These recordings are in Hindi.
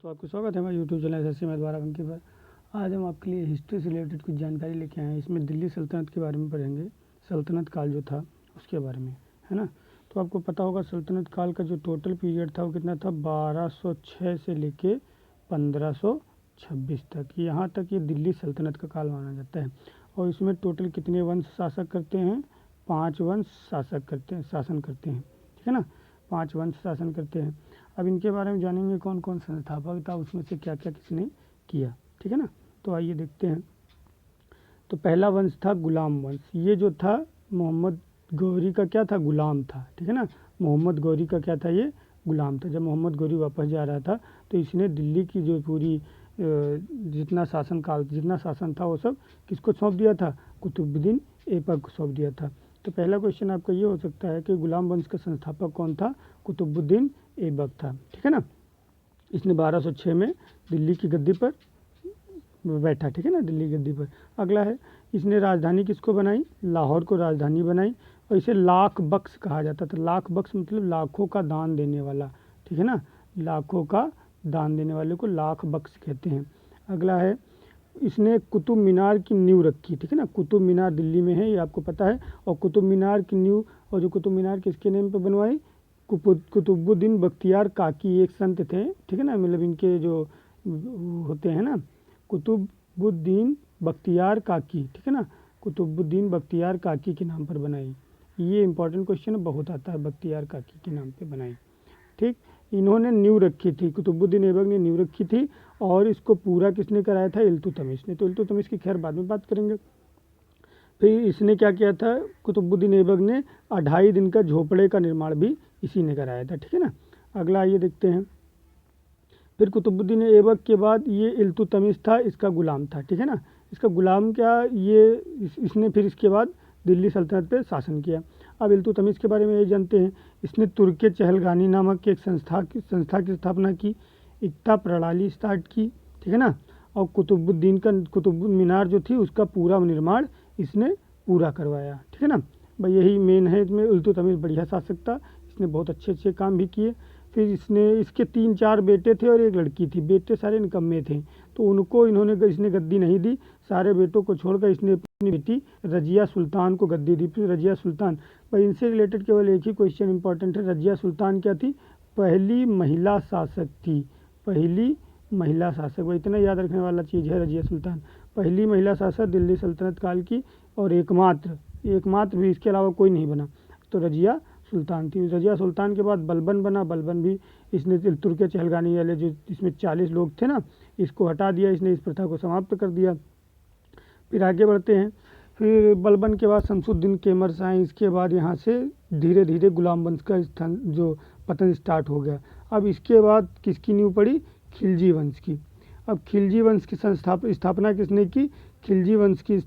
तो आपको स्वागत है हमारे यूट्यूब चैनल एसएससी मैथ द्वारा अंकित पर। आज हम आपके लिए हिस्ट्री से रिलेटेड कुछ जानकारी लेके आए हैं। इसमें दिल्ली सल्तनत के बारे में पढ़ेंगे, सल्तनत काल जो था उसके बारे में, है ना। तो आपको पता होगा सल्तनत काल का जो टोटल पीरियड था वो कितना था, 1206 से लेके 1526 तक। यहाँ तक ये दिल्ली सल्तनत का काल माना जाता है। और इसमें टोटल कितने वंश शासक करते हैं, 5 वंश शासन करते हैं, ठीक है ना। 5 वंश शासन करते हैं। अब इनके बारे में जानेंगे, कौन कौन संस्थापक था, उसमें से क्या क्या किसने किया, ठीक है ना। तो आइए देखते हैं। तो पहला वंश था गुलाम वंश। ये जो था मोहम्मद गौरी का क्या था, गुलाम था, ठीक है ना। मोहम्मद गौरी का क्या था, ये गुलाम था। जब मोहम्मद गौरी वापस जा रहा था तो इसने दिल्ली की जो पूरी जितना शासन था वो सब किसको सौंप दिया था, कुतुबुद्दीन ऐबक को सौंप दिया था। तो पहला क्वेश्चन आपका ये हो सकता है कि गुलाम वंश का संस्थापक कौन था, कुतुबुद्दीन ऐबक था, ठीक है ना। इसने 1206 में दिल्ली की गद्दी पर बैठा, ठीक है ना, दिल्ली की गद्दी पर। अगला है, इसने राजधानी किसको बनाई, लाहौर को राजधानी बनाई। और इसे लाख बख्श कहा जाता था। लाख बख्श मतलब लाखों का दान देने वाला, ठीक है ना। लाखों का दान देने वाले को लाख बख्श कहते हैं। अगला है, इसने कुतुब मीनार की नींव रखी, ठीक है ना। कुतुब मीनार दिल्ली में है, ये आपको पता है। और कुतुब मीनार की नींव, और जो कुतुब मीनार किसके नेम पर बनवाई, कुतुबुद्दीन बख्तियार काकी एक संत थे, ठीक है ना। मतलब इनके जो होते हैं ना, कुतुबुद्दीन बख्तियार काकी, ठीक है ना। कुतुबुद्दीन बख्तियार काकी के नाम पर बनाई। ये इंपॉर्टेंट क्वेश्चन बहुत आता है, बख्तियार काकी के नाम पे बनाई, ठीक। इन्होंने नींव रखी थी, कुतुबुद्दीन ऐबक ने नींव रखी थी। और इसको पूरा किसने कराया था, इल्तुतमिश ने। तो इल्तुतमिश की खैर बाद में बात करेंगे। फिर इसने क्या किया था, कुतुबुद्दीन ऐबक ने 2.5 दिन का झोपड़े का निर्माण भी इसी ने कराया था, ठीक है ना। अगला आइए देखते हैं। फिर कुतुबुद्दीन ऐबक के बाद ये इल्तुतमिश था, इसका गुलाम था, ठीक है ना। इसका गुलाम क्या, ये इसने फिर इसके बाद दिल्ली सल्तनत पे शासन किया। अब इल्तुतमिश के बारे में ये जानते हैं, इसने तुर्के चहलगानी नामक एक संस्था की स्थापना की, इक्ता प्रणाली स्टार्ट की, ठीक है ना। और कुतुब मीनार जो थी उसका पूरा निर्माण इसने पूरा करवाया, ठीक है ना। भाई यही मेन है इसमें। इल्तुतमिश बढ़िया शासक था, इसने बहुत अच्छे काम भी किए। फिर इसके 3-4 बेटे थे और एक लड़की थी। बेटे सारे निकम्मे थे, तो उनको इसने गद्दी नहीं दी। सारे बेटों को छोड़कर इसने अपनी बेटी रजिया सुल्तान को गद्दी दी। फिर रजिया सुल्तान, भाई इनसे रिलेटेड केवल एक ही क्वेश्चन इंपॉर्टेंट है। रजिया सुल्तान क्या थी, पहली महिला शासक थी, पहली महिला शासक। वह इतना याद रखने वाला चीज़ है, रजिया सुल्तान पहली महिला शासक दिल्ली सल्तनत काल की, और एकमात्र भी, इसके अलावा कोई नहीं बना। तो रजिया सुल्तान थी। रजिया सुल्तान के बाद बलबन बना। बलबन भी इसने तुर्के चहलगानी वाले जो इसमें 40 लोग थे ना, इसको हटा दिया इसने, इस प्रथा को समाप्त कर दिया। फिर आगे बढ़ते हैं। फिर बलबन के बाद शमसुद्दीन केमर्स आए। इसके बाद यहाँ से धीरे धीरे गुलाम वंश का जो पतन स्टार्ट हो गया। अब इसके बाद किसकी नींव पड़ी, खिलजी वंश की। अब खिलजी वंश की स्थापना किसने की, खिलजी वंश की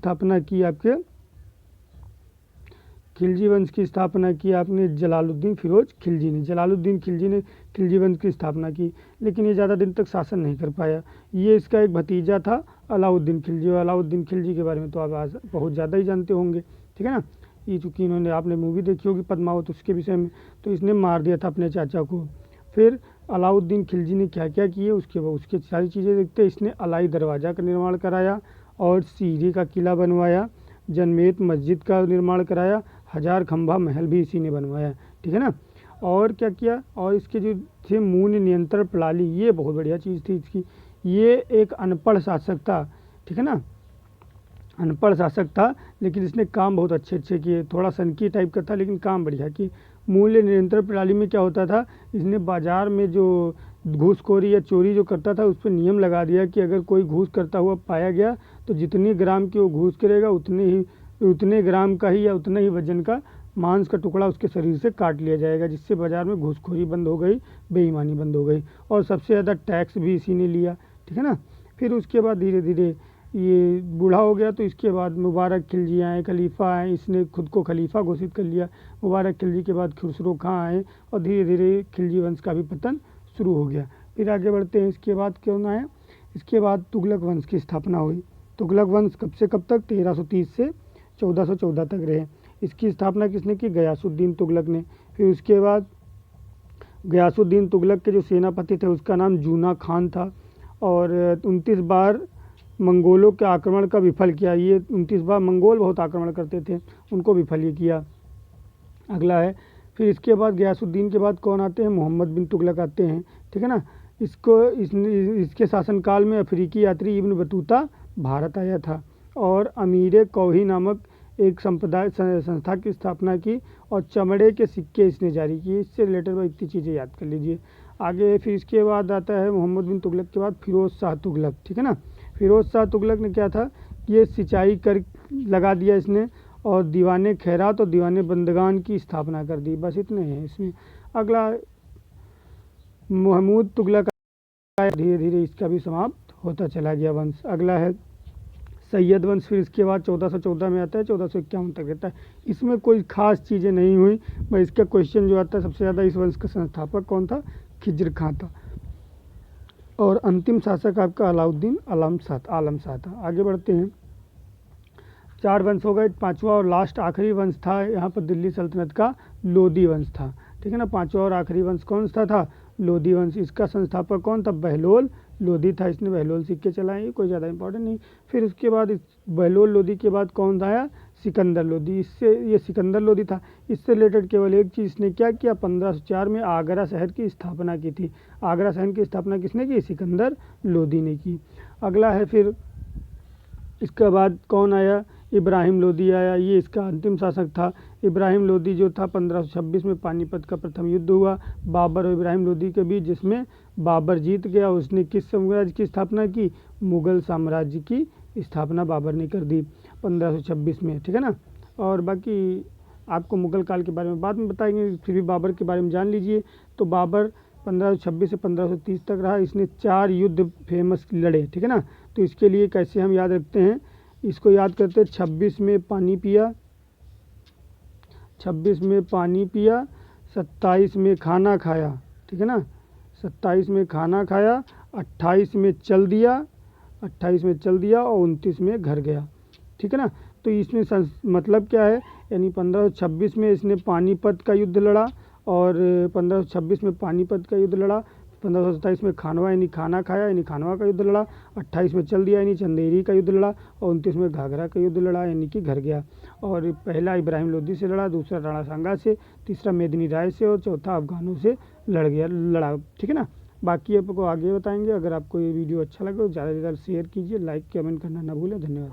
स्थापना की आपने जलालुद्दीन फिरोज खिलजी ने। जलालुद्दीन खिलजी ने खिलजी वंश की स्थापना की, लेकिन ये ज़्यादा दिन तक शासन नहीं कर पाया। ये इसका एक भतीजा था अलाउद्दीन खिलजी। और अलाउद्दीन खिलजी के बारे में तो आप आज बहुत ज़्यादा ही जानते होंगे, ठीक है ना। ये चूँकि इन्होंने, आपने मूवी देखी होगी पद्मावत, उसके विषय में, तो इसने मार दिया था अपने चाचा को। फिर अलाउद्दीन खिलजी ने क्या क्या किए, उसके सारी चीज़ें देखते हैं। इसने अलाई दरवाज़ा का निर्माण कराया, और सीरी का किला बनवाया, जनमेत मस्जिद का निर्माण कराया, 1000 खंभा महल भी इसी ने बनवाया, ठीक है ना। और क्या किया, और इसके जो थे मूल्य नियंत्रण प्रणाली, ये बहुत बढ़िया चीज़ थी इसकी। ये एक अनपढ़ शासक था, ठीक है ना, अनपढ़ शासक था, लेकिन इसने काम बहुत अच्छे किए। थोड़ा सनकी टाइप का था, लेकिन काम बढ़िया किए। मूल्य नियंत्रण प्रणाली में क्या होता था, इसने बाज़ार में जो घूसखोरी या चोरी जो करता था उस पर नियम लगा दिया कि अगर कोई घूस करता हुआ पाया गया तो जितने ग्राम की वो घूस करेगा उतने ग्राम का ही या उतना ही वजन का मांस का टुकड़ा उसके शरीर से काट लिया जाएगा, जिससे बाज़ार में घूसखोरी बंद हो गई, बेईमानी बंद हो गई। और सबसे ज़्यादा टैक्स भी इसी ने लिया, ठीक है ना। फिर उसके बाद धीरे धीरे ये बूढ़ा हो गया, तो इसके बाद मुबारक खिलजी आए, खलीफा आए। इसने खुद को खलीफा घोषित कर लिया। मुबारक खिलजी के बाद खुसरो खां आए, और धीरे धीरे खिलजी वंश का भी पतन शुरू हो गया। फिर आगे बढ़ते हैं। इसके बाद कौन आया, इसके बाद तुगलक वंश की स्थापना हुई। तुगलक वंश कब से कब तक, 1330 से 1414 तक रहे। इसकी स्थापना किसने की, गयासुद्दीन तुगलक ने। फिर उसके बाद गयासुद्दीन तुगलक के जो सेनापति थे उसका नाम जूना खान था, और 29 बार मंगोलों के आक्रमण का विफल किया। ये 29 बार मंगोल बहुत आक्रमण करते थे, उनको विफल ये किया। अगला है, फिर इसके बाद गयासुद्दीन के बाद कौन आते हैं? मोहम्मद बिन तुगलक आते हैं, ठीक है ना। इसके शासनकाल में अफ्रीकी यात्री इब्न बतूता भारत आया था, और अमीर कौही नामक एक संस्था की स्थापना की, और चमड़े के सिक्के इसने जारी किए। इससे रिलेटेड इतनी चीज़ें याद कर लीजिए। आगे फिर इसके बाद आता है मोहम्मद बिन तुगलक के बाद फिरोज़ शाह तुगलक, ठीक है ना। फिरोज़ शाह तुगलक ने क्या था, ये सिंचाई कर लगा दिया इसने, और दीवाने खैरात और दीवाने बंदगान की स्थापना कर दी। बस इतने हैं इसमें। अगला महमूद तुगलक, धीरे धीरे इसका भी समाप्त होता चला गया वंश। अगला है सैयद वंश, फिर इसके बाद 1414 में आता है, 1451 तक रहता है। इसमें कोई खास चीज़ें नहीं हुई, बस इसका क्वेश्चन जो आता है सबसे ज़्यादा, इस वंश का संस्थापक कौन था? खिज्र खां था, और अंतिम शासक आपका अलाउद्दीन आलम शाह था। आगे बढ़ते हैं, 4 वंश हो गए। 5वां और लास्ट आखिरी वंश था यहाँ पर दिल्ली सल्तनत का लोदी वंश था, ठीक है ना। 5वां और आखिरी वंश कौन सा था? लोदी वंश। इसका संस्थापक कौन था? बहलोल लोदी था। इसने बहलोल सिक्के चलाए, कोई ज़्यादा इंपॉर्टेंट नहीं। फिर उसके बाद बहलोल लोदी के बाद कौन आया? सिकंदर लोदी। ये सिकंदर लोदी था। इससे रिलेटेड केवल एक चीज़ इसने क्या किया, 1504 में आगरा शहर की स्थापना की थी। आगरा शहर की स्थापना किसने की? सिकंदर लोदी ने की। अगला है, फिर इसके बाद कौन आया? इब्राहिम लोदी आया। ये इसका अंतिम शासक था। इब्राहिम लोदी जो था 1526 में पानीपत का प्रथम युद्ध हुआ बाबर और इब्राहिम लोदी के बीच, जिसमें बाबर जीत गया। उसने किस साम्राज्य की स्थापना की? मुग़ल साम्राज्य की स्थापना बाबर ने कर दी 1526 में, ठीक है ना। और बाकी आपको मुग़ल काल के बारे में बाद में बताएंगे, फिर भी बाबर के बारे में जान लीजिए। तो बाबर 1526 से 1530 तक रहा। इसने 4 युद्ध फेमस लड़े, ठीक है ना। तो इसके लिए कैसे हम याद रखते हैं, इसको याद करते हैं। 26 में पानी पिया, 26 में पानी पिया, 27 में खाना खाया, ठीक है ना। 27 में खाना खाया, 28 में चल दिया, 28 में चल दिया, और 29 में घर गया, ठीक है ना। तो इसमें मतलब क्या है, यानी 1526 में इसने पानीपत का युद्ध लड़ा, और 1526 में पानीपत का युद्ध लड़ा। 1527 में खानवा यानी खाना खाया यानी खानवा का युद्ध लड़ा। 28 में चल दिया यानी चंदेरी का युद्ध लड़ा, और 29 में घाघरा का युद्ध लड़ा यानी कि घर गया। और पहला इब्राहिम लोदी से लड़ा, दूसरा राणा सांगा से, तीसरा मेदिनी राय से, और चौथा अफगानों से लड़ा, ठीक है ना। बाकी आपको आगे बताएंगे। अगर आपको ये वीडियो अच्छा लगे तो ज़्यादा से ज़्यादा शेयर कीजिए, लाइक कमेंट करना ना भूलें। धन्यवाद।